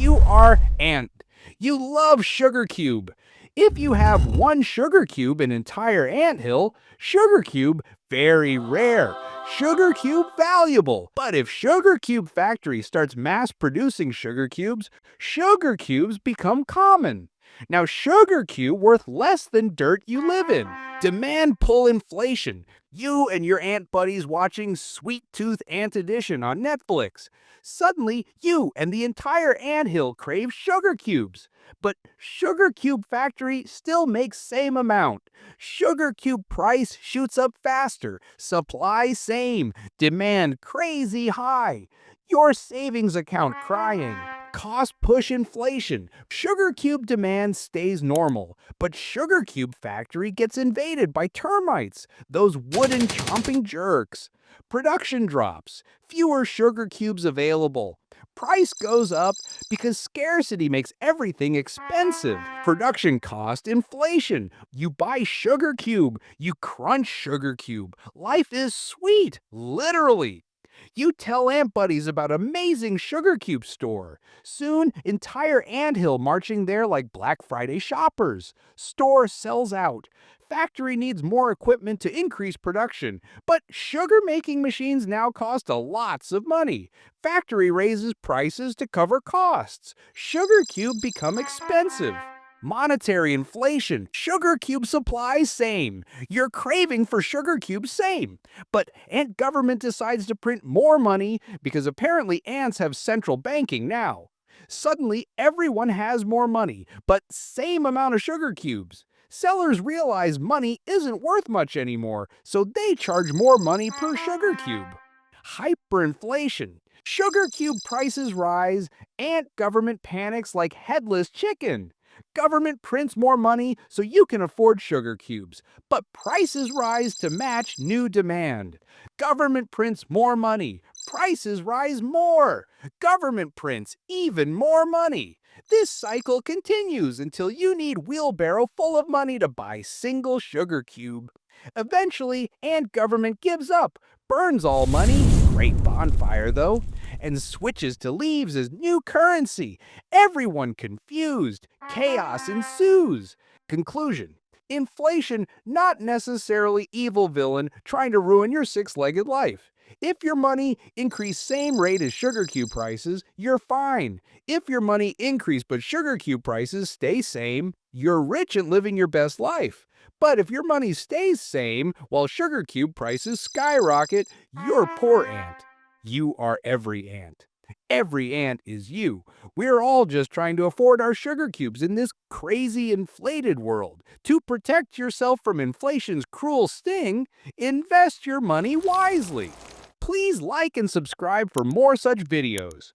You are ant. You love sugar cube. If you have one sugar cube an entire anthill, sugar cube very rare. Sugar cube valuable. But if sugar cube factory starts mass producing sugar cubes become common. Now sugar cube worth less than dirt you live in. Demand pull inflation. You and your ant buddies watching Sweet Tooth Ant Edition on Netflix. Suddenly, you and the entire anthill crave sugar cubes. But Sugar Cube Factory still makes same amount. Sugar Cube price shoots up faster. Supply same. Demand crazy high. Your savings account crying. Cost push inflation. Sugar Cube demand stays normal, but Sugar Cube Factory gets invaded by termites, those wooden chomping jerks. Production drops. Fewer sugar cubes available. Price goes up because scarcity makes everything expensive. Production cost inflation. You buy sugar cube, you crunch sugar cube. Life is sweet, literally. You tell ant buddies about amazing sugar cube store. Soon, entire anthill marching there like Black Friday shoppers. Store sells out. Factory needs more equipment to increase production, but sugar making machines now cost a lots of money. Factory raises prices to cover costs. Sugar cube become expensive. Monetary inflation, sugar cube supply same. You're craving for sugar cube same. But ant government decides to print more money because apparently ants have central banking now. Suddenly, everyone has more money, but same amount of sugar cubes. Sellers realize money isn't worth much anymore, so they charge more money per sugar cube. Hyperinflation. Sugar cube prices rise, ant government panics like headless chicken. Government prints more money so you can afford sugar cubes, but prices rise to match new demand. Government prints more money, prices rise more. Government prints even more money. This cycle continues until you need wheelbarrow full of money to buy single sugar cube. Eventually, ant government gives up, burns all money, great bonfire though, and switches to leaves as new currency. Everyone confused. Chaos ensues. Conclusion. Inflation, not necessarily evil villain trying to ruin your six-legged life. If your money increased same rate as sugar cube prices, you're fine. If your money increased but sugar cube prices stay same, you're rich and living your best life. But if your money stays same while sugar cube prices skyrocket, you're poor ant. You are every ant. Every ant is you. We're all just trying to afford our sugar cubes in this crazy inflated world. To protect yourself from inflation's cruel sting, invest your money wisely. Please like and subscribe for more such videos.